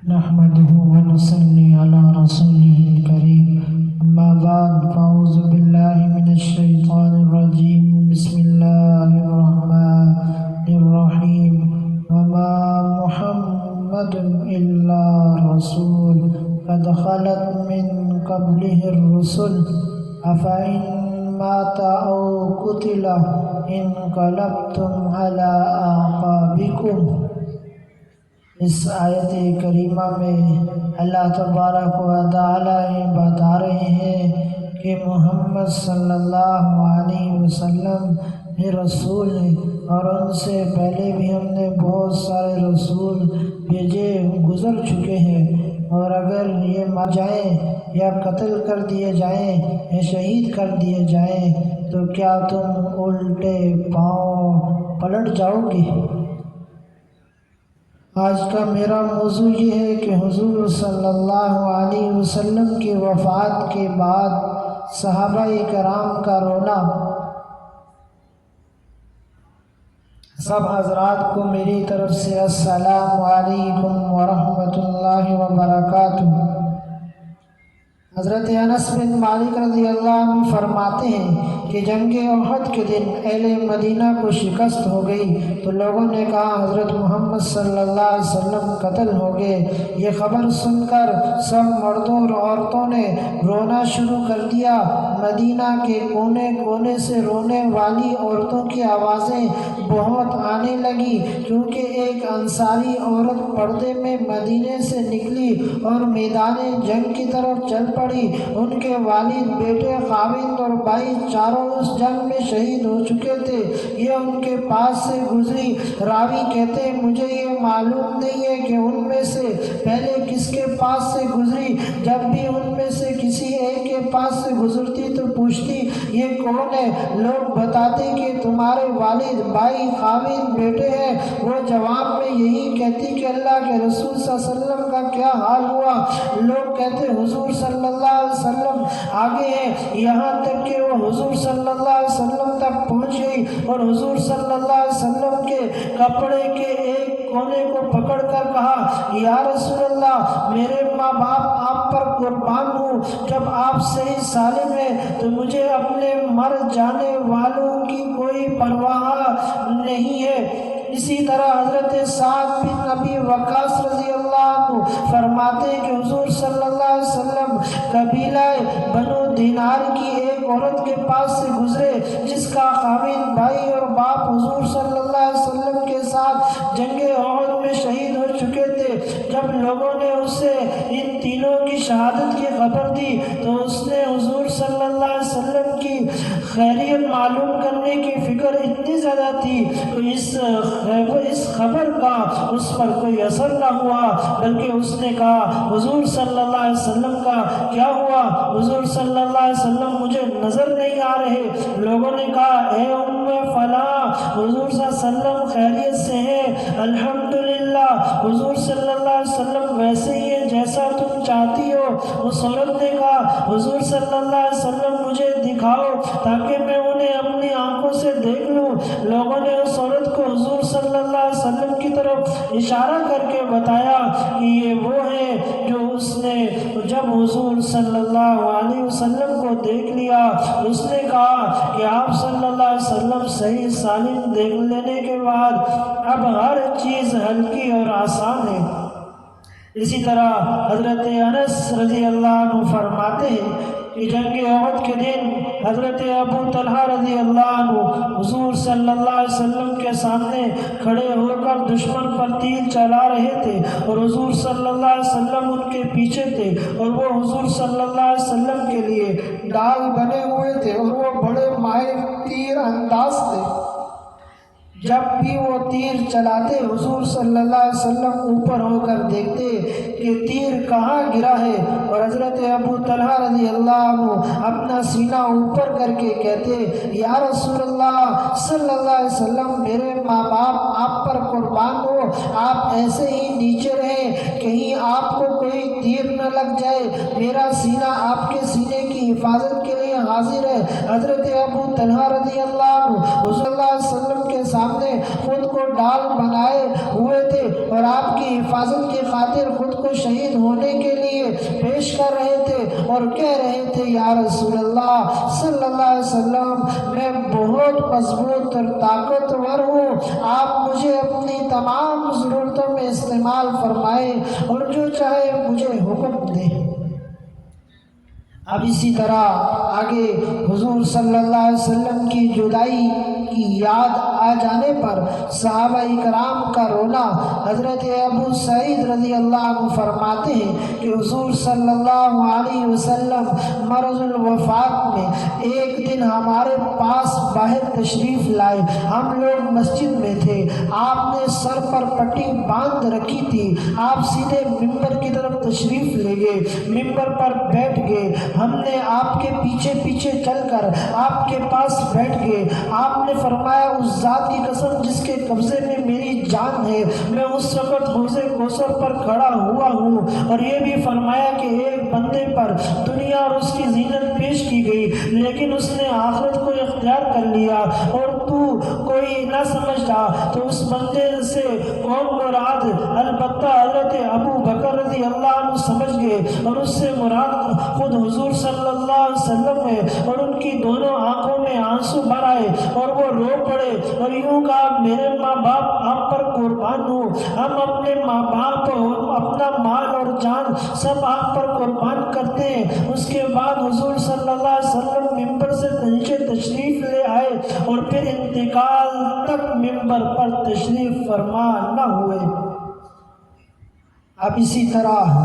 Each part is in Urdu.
نحمده ونصلي على رسوله الكريم أما بعد فأعوذ بالله من الشيطان الرجيم بسم الله الرحمن الرحيم وما محمد إلا رسول قد خلت من قبله الرسل أفإن مات أو قتل انقلبتم على أعقابكم۔ اس آیت کریمہ میں اللہ تبارک و تعالی بتا رہے ہیں کہ محمد صلی اللہ علیہ وسلم یہ رسول ہیں، اور ان سے پہلے بھی ہم نے بہت سارے رسول بھیجے گزر چکے ہیں، اور اگر یہ مر جائیں یا قتل کر دیے جائیں یا شہید کر دیے جائیں تو کیا تم الٹے پاؤں پلٹ جاؤ گے؟ آج کا میرا موضوع یہ ہے کہ حضور صلی اللہ علیہ وسلم کی وفات کے بعد صحابہ کرام کا رونا۔ سب حضرات کو میری طرف سے السلام علیکم ورحمۃ اللہ وبرکاتہ۔ حضرت انس بن مالک رضی اللہ عنہ فرماتے ہیں کہ جنگ احد کے دن اہل مدینہ کو شکست ہو گئی تو لوگوں نے کہا حضرت محمد صلی اللہ علیہ وسلم قتل ہو گئے۔ یہ خبر سن کر سب مردوں اور عورتوں نے رونا شروع کر دیا۔ مدینہ کے کونے کونے سے رونے والی عورتوں کی آوازیں بہت آنے لگی، کیونکہ ایک انصاری عورت پردے میں مدینے سے نکلی اور میدان جنگ کی طرف چل پڑی۔ ان کے والد، بیٹے، خاوند اور بھائی چاروں اس جنگ میں شہید ہو چکے تھے۔ یہ ان کے پاس سے گزری۔ راوی کہتے ہیں مجھے یہ معلوم نہیں ہے کہ ان میں سے پہلے کس کے پاس سے گزری۔ جب بھی ان میں سے کسی ایک کے پاس سے گزرتی تو پوچھتی یہ کون ہے؟ لوگ بتاتے کہ تمہارے والد، بھائی، خاوند، بیٹے ہیں۔ وہ جواب میں یہی کہتی کہ اللہ کے رسول صلی اللہ علیہ وسلم کا کیا حال ہوا؟ لوگ کہتے حضور صلی اللہ علیہ وسلم آگے ہیں، یہاں تک کہ وہ حضور صلی اللہ علیہ وسلم تک پہنچ گئی اور حضور صلی اللہ علیہ وسلم کے کپڑے کے ایک کونے کو پکڑ کر کہا یا رسول اللہ، میرے ماں باپ آپ پر قربان ہوں، جب آپ صحیح سالم ہیں تو مجھے اپنے مر جانے والوں کی کوئی پرواہ نہیں ہے۔ اسی طرح حضرت سعد بن ابی وقاص رضی اللہ عنہ فرماتے ہیں کہ حضور صلی اللہ علیہ وسلم قبیلہ بنو دینار کی ایک عورت کے پاس سے گزرے جس کا خاوند، بھائی اور باپ حضور صلی اللہ علیہ وسلم کے ساتھ جنگ احد میں شہید ہو چکے تھے۔ جب لوگوں نے اسے ان تینوں کی شہادت کی خبر دی تو اس نے حضور صلی اللہ علیہ وسلم کی خیریت معلوم کرنے کی فکر اتنی زیادہ تھی کہ اس خبر کا اس پر کوئی اثر نہ ہوا، بلکہ اس نے کہا حضور صلی اللہ علیہ وسلم کا کیا ہوا؟ حضور صلی اللہ علیہ وسلم مجھے نظر نہیں آ رہے۔ لوگوں نے کہا اے ام فلاں، حضور صلی اللہ علیہ وسلم خیریت سے ہیں؟ الحمدللہ، حضور صلی اللہ علیہ وسلم ویسے ہی ہیں جیسا تم چاہتی ہو۔ اس عورت نے کہا حضور صلی اللہ علیہ وسلم مجھے دکھاؤ تاکہ میں انہیں اپنی آنکھوں سے دیکھ لوں۔ لوگوں نے اس عورت کو حضور صلی اللہ علیہ وسلم کی طرف اشارہ کر کے بتایا کہ یہ وہ ہے جو اس نے جب حضور صلی اللہ علیہ وسلم کو دیکھ لیا اس نے کہا کہ آپ صلی اللہ علیہ وسلم صحیح سالم دیکھ لینے کے بعد اب ہر چیز ہلکی اور آسان ہے۔ اسی طرح حضرت انس رضی اللہ عنہ فرماتے ہیں کہ جنگ احد کے دن حضرت ابو طلحہ رضی اللہ عنہ حضور صلی اللہ علیہ وسلم کے سامنے کھڑے ہو کر دشمن پر تیر چلا رہے تھے اور حضور صلی اللہ علیہ وسلم ان کے پیچھے تھے، اور وہ حضور صلی اللہ علیہ وسلم کے لیے ڈال بنے ہوئے تھے اور وہ بڑے ماہر تیر انداز تھے۔ جب بھی وہ تیر چلاتے حضور صلی اللہ علیہ وسلم اوپر ہو کر دیکھتے کہ تیر کہاں گرا ہے، اور حضرت ابو طلحہ رضی اللہ عنہ اپنا سینہ اوپر کر کے کہتے یا رسول اللہ صلی اللہ علیہ وسلم، میرے ماں باپ آپ پر قربان ہو، آپ ایسے ہی نیچے رہیں، کہیں آپ کو کوئی تیر نہ لگ جائے، میرا سینہ آپ کے سینے کی حفاظت کے لیے لیے حاضر ہے۔ حضرت ابو طلحہ رضی اللہ عنہ حضور صلی اللہ علیہ وسلم کے سامنے خود کو ڈال بنائے ہوئے تھے اور آپ کی حفاظت کی خاطر خود کو شہید ہونے کے لیے پیش کر رہے تھے اور کہہ رہے تھے یا رسول اللہ صلی اللہ علیہ وسلم میں بہت مضبوط اور طاقتور ہوں، آپ مجھے اپنی تمام ضرورتوں میں استعمال فرمائیں اور جو چاہے مجھے حکم دیں۔ اب اسی طرح آگے حضور صلی اللہ علیہ وسلم کی جدائی کی یاد آ جانے پر صحابہ کرام کا رونا۔ حضرت ابو سعید رضی اللہ عنہ فرماتے ہیں کہ حضور صلی اللہ علیہ وسلم مرض الوفات میں ایک دن ہمارے پاس باہر تشریف لائے۔ ہم لوگ مسجد میں تھے، آپ نے سر پر پٹی باندھ رکھی تھی، آپ سیدھے ممبر کی طرف تشریف لے گئے، ممبر پر بیٹھ گئے، ہم نے آپ کے پیچھے پیچھے چل کر آپ کے پاس بیٹھ گئے۔ آپ نے فرمایا اس ذات کی قسم جس کے قبضے میں میری جان ہے، میں اس وقت حوض کوثر پر کھڑا ہوا ہوں، اور یہ بھی فرمایا کہ ایک بندے پر دنیا اور اس کی زینت پیش کی گئی لیکن اس نے آخرت کو اختیار کر لیا اور تو کوئی نہ سمجھتا تو اس بندے سے کون مراد؟ البتہ حضرت ابو بکر رضی اللہ عنہ سمجھ گئے اور اس سے مراد خود حضور صلی اللہ علیہ وسلم ہے، اور ان کی دونوں آنکھوں میں آنسو بھر آئے اور وہ رو پڑے اور یوں کہا میرے ماں باپ آپ پر قربان ہوں، ہم اپنے ماں باپ اپنا مال اور جان سب آپ پر قربان کرتے ہیں۔ اس کے بعد حضور صلی اللہ علیہ وسلم ممبر سے نیچے تشریف لے آئے اور پھر انتقال تک ممبر پر تشریف فرما نہ ہوئے۔ اب اسی طرح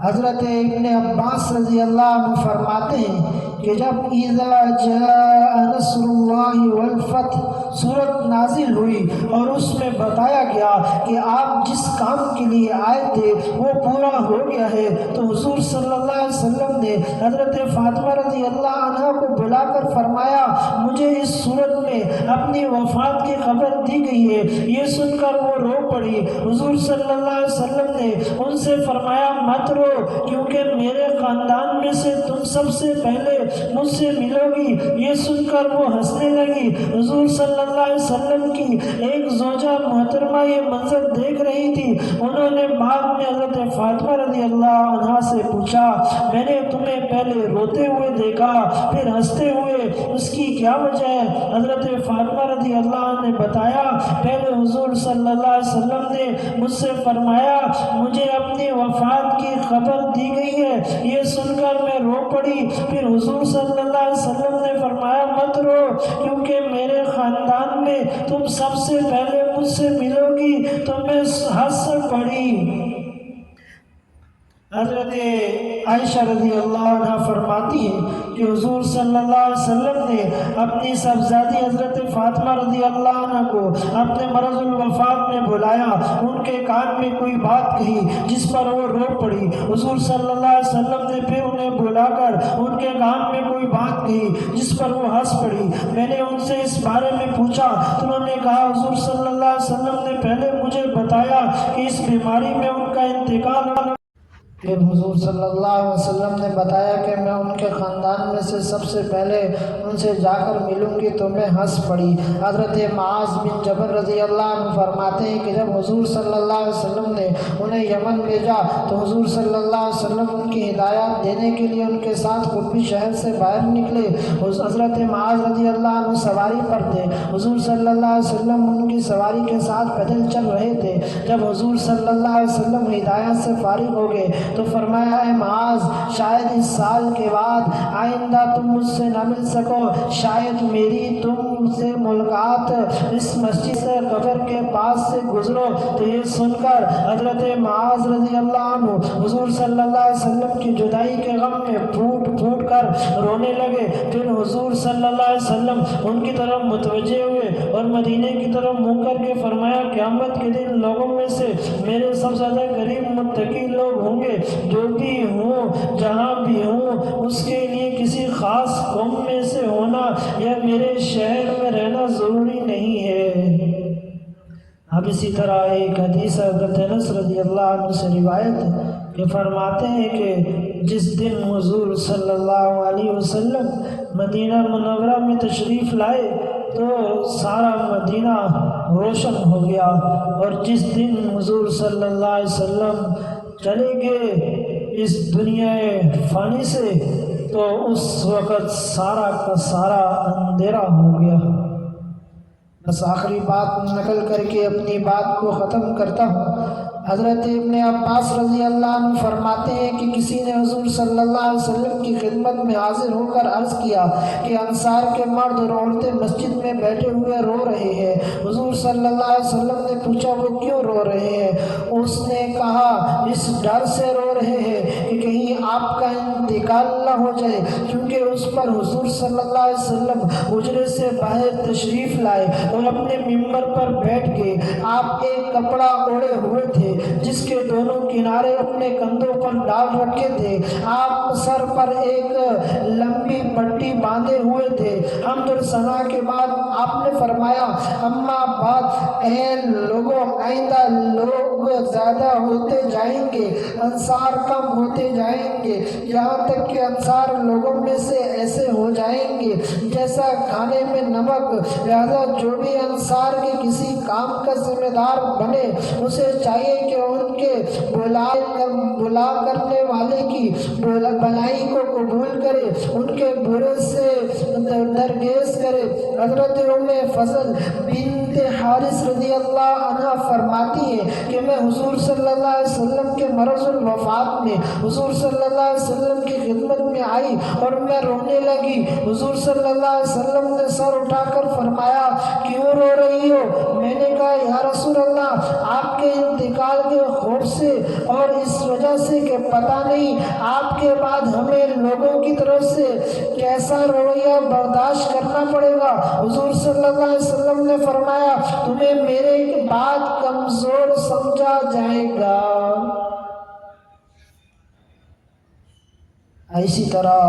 حضرت ابن عباس رضی اللہ عنہ فرماتے ہیں کہ جب اذا جاء نصر اللہ والفتح سورت نازل ہوئی اور اس میں بتایا گیا کہ آپ جس کام کے لیے آئے تھے وہ پورا ہو گیا ہے، تو حضور صلی اللہ علیہ وسلم نے حضرت فاطمہ رضی اللہ عنہ کو بلا کر فرمایا مجھے اس صورت میں اپنی وفات کی خبر دی گئی ہے۔ یہ سن کر وہ رو پڑی۔ حضور صلی اللہ علیہ وسلم نے ان سے فرمایا مت رو، کیونکہ میرے خاندان میں سے تم سب سے پہلے مجھ سے ملو گی۔ یہ سن کر وہ ہنسنے لگی۔ حضور صلی اللہ علیہ وسلم کی ایک زوجہ محترمہ یہ منظر دیکھ رہی تھی، انہوں نے بعد میں حضرت فاطمہ رضی اللہ عنہا سے پوچھا میں نے تمہیں پہلے روتے ہوئے دیکھا پھر ہنستے ہوئے، اس کی کیا وجہ ہے؟ حضرت فاطمہ رضی اللہ عنہ نے بتایا پہلے حضور صلی اللہ علیہ وسلم نے مجھ سے فرمایا مجھے اپنی وفات کی خبر دی گئی ہے، یہ سن کر میں رو پڑی۔ پھر حضور صلی اللہ علیہ وسلم نے فرمایا مت رو، کیونکہ میرے خاندان میں تم سب سے پہلے مجھ سے ملو گی، تو میں ہنس پڑی۔ حضرت عائشہ رضی اللہ عنہ فرماتی ہے کہ حضور صلی اللہ علیہ وسلم نے اپنی صاحبزادی حضرت فاطمہ رضی اللہ عنہ کو اپنے مرض الوفات میں بلایا، ان کے کان میں کوئی بات کہی جس پر وہ رو پڑی۔ حضور صلی اللہ علیہ وسلم نے پھر انہیں بلا کر ان کے کان میں کوئی بات کہی جس پر وہ ہنس پڑی۔ میں نے ان سے اس بارے میں پوچھا تو انہوں نے کہا حضور صلی اللہ علیہ وسلم نے پہلے مجھے بتایا کہ اس بیماری میں ان کا انتقال ہوا۔ پھر حضور صلی اللہ علیہ وسلم نے بتایا کہ میں ان کے خاندان میں سے سب سے پہلے ان سے جا کر ملوں گی، تو میں ہنس پڑی۔ حضرت معاذ بن جبل رضی اللہ عنہ فرماتے ہیں کہ جب حضور صلی اللہ علیہ وسلم نے انہیں یمن بھیجا تو حضور صلی اللہ علیہ وسلم ان کی ہدایات دینے کے لیے ان کے ساتھ قربی شہر سے باہر نکلے۔ حضرت معاذ رضی اللہ عنہ سواری پر تھے، حضور صلی اللہ علیہ وسلم ان کی سواری کے ساتھ پیدل چل رہے تھے۔ جب حضور صلی اللہ علیہ وسلم ہدایات سے فارغ ہو گئے تو فرمایا اے معاذ شاید اس سال کے بعد آئندہ تم مجھ سے نہ مل سکو، شاید میری تم سے ملاقات اس مسجد سے قبر کے پاس سے گزرو۔ تو یہ سن کر حضرت معاذ رضی اللہ عنہ حضور صلی اللہ علیہ وسلم کی جدائی کے غم میں پھوٹ پھوٹ کر رونے لگے۔ پھر حضور صلی اللہ علیہ وسلم ان کی طرف متوجہ ہوئے اور مدینے کی طرف منہ کر کے فرمایا قیامت کے دن لوگوں میں سے میرے سب سے زیادہ قریب متقی لوگ ہوں گے، جو بھی ہوں جہاں بھی ہوں اس کے لیے کسی خاص قوم میں سے ہونا یا میرے شہر میں رہنا ضروری نہیں ہے۔ اب اسی طرح ایک حدیث حضرت انس رضی اللہ عنہ سے روایت ہے کہ فرماتے ہیں کہ جس دن حضور صلی اللہ علیہ وسلم مدینہ منورہ میں تشریف لائے تو سارا مدینہ روشن ہو گیا، اور جس دن حضور صلی اللہ علیہ وسلم چلے گئے اس دنیا فانی سے تو اس وقت سارا کا سارا اندھیرا ہو گیا۔ بس آخری بات نقل کر کے اپنی بات کو ختم کرتا ہوں۔ حضرت ابن عباس رضی اللہ عنہ فرماتے ہیں کہ کسی نے حضور صلی اللہ علیہ وسلم کی خدمت میں حاضر ہو کر عرض کیا کہ انصار کے مرد اور عورتیں مسجد میں بیٹھے ہوئے رو رہے ہیں۔ حضور صلی اللہ علیہ وسلم نے پوچھا وہ کیوں رو رہے ہیں؟ اس نے کہا اس ڈر سے رو رہے ہیں کہ کہیں آپ کا انتقال نہ ہو جائے، کیونکہ اس پر حضور صلی اللہ علیہ وسلم حجرے سے باہر تشریف لائے اور اپنے ممبر پر بیٹھ گئے۔ آپ ایک کپڑا اوڑھے ہوئے تھے جس کے دونوں کنارے اپنے کندھوں پر ڈال رکھے تھے۔ آپ سر پر ایک لمبی پٹی باندھے ہوئے تھے۔ حمد اور ثنا کے بعد آپ نے فرمایا اما بعد اے لوگوں، آئندہ لوگ زیادہ ہوتے جائیں گے، انصار کم ہوتے جائیں گے، یہاں تک کہ انصار لوگوں میں سے ایسے ہو جائیں گے جیسا کھانے میں نمک۔ لہذا جو بھی انصار کے کسی کام کا ذمہ دار بنے اسے چاہیے کہ ان کے بلا کرنے والے کی بلائی کو قبول کرے، ان کے برے سے درگیز کرے۔ حضرت ام فضل بنت حارث رضی اللہ عنہ فرماتی ہے کہ میں حضور صلی اللہ علیہ وسلم کے مرض الوفات میں حضور صلی اللہ علیہ وسلم کی خدمت میں آئی اور میں رونے لگی۔ حضور صلی اللہ علیہ وسلم نے سر اٹھا کر فرمایا کیوں رو رہی ہو؟ میں نے کہا یا رسول اللہ آپ کے انتقال کے خوف سے اور اس وجہ سے کہ پتہ نہیں آپ کے بعد ہمیں لوگوں کی طرف سے کیسا رویہ برداشت کرنا پڑے گا۔ حضور صلی اللہ علیہ وسلم نے فرمایا تمہیں میرے بعد کمزور سمجھا جائے گا۔ اسی طرح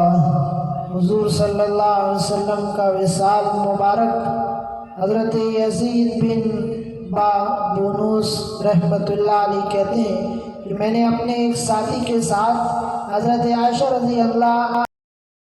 حضور صلی اللہ علیہ وسلم کا وصال مبارک حضرت یزید بن بابونوس رحمۃ اللہ علیہ کہتے ہیں کہ میں نے اپنے ایک ساتھی کے ساتھ حضرت عائشہ رضی اللہ